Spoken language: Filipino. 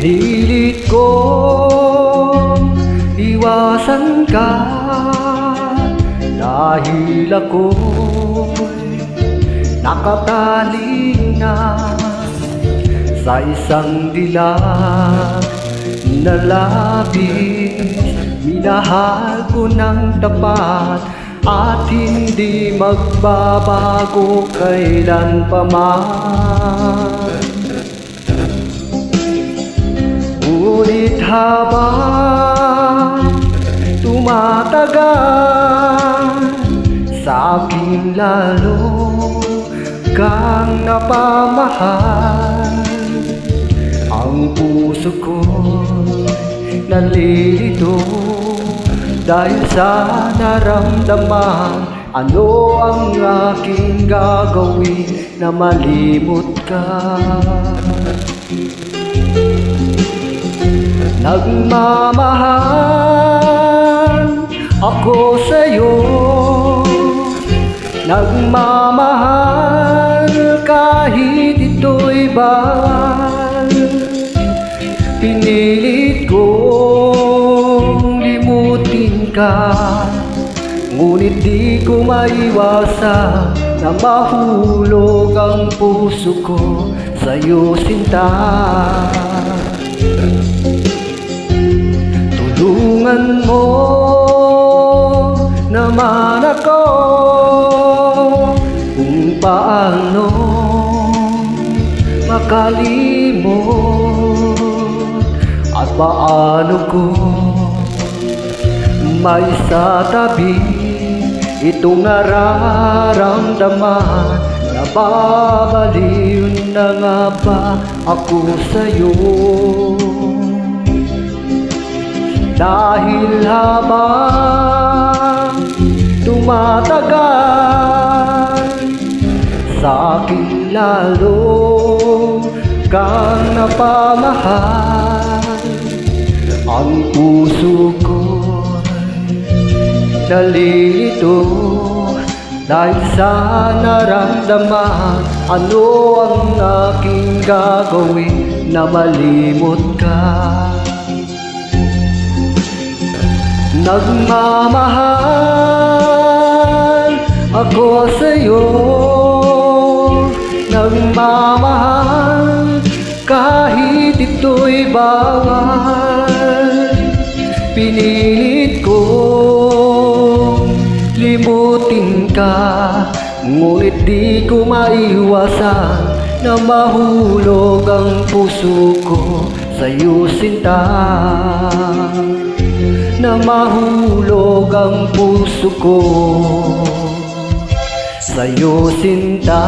Pilit kong iwasan ka dahil ako'y nakatali na sa isang dilag na labis. Minahal ko ng tapat at hindi magbabago kailan pa man. Ngunit habang tumatagal, sa akin lalo kang napamahal. Ang puso ko'y nalilito dahil sa naramdaman. Ano ang aking gagawin na malimot ka? Nagmamahal ako sa'yo, nagmamahal kahit ito'y bawal. Pinilit kong limutin ka, ngunit di ko maiwasan na mahulog ang puso ko sa'yo, sinta. Tulungan mo naman ako kung paano makalimot at paano ko maisatabi itong nararamdaman. Nababaliw na nga ba ako sa'yo? Dahil habang tumatagal, sa akin lalo kang napamahal. Ang puso ko'y nalilito dahil sa naramdaman. Ano ang aking gagawin na malimot ka? Nagmamahal ako sa'yo, nagmamahal kahit ito'y bawal. Pinilit kong limutin ka, ngunit di ko maiwasan na mahulog ang puso ko sa'yo, sinta. Na mahulog ang puso ko sa'yo, sinta.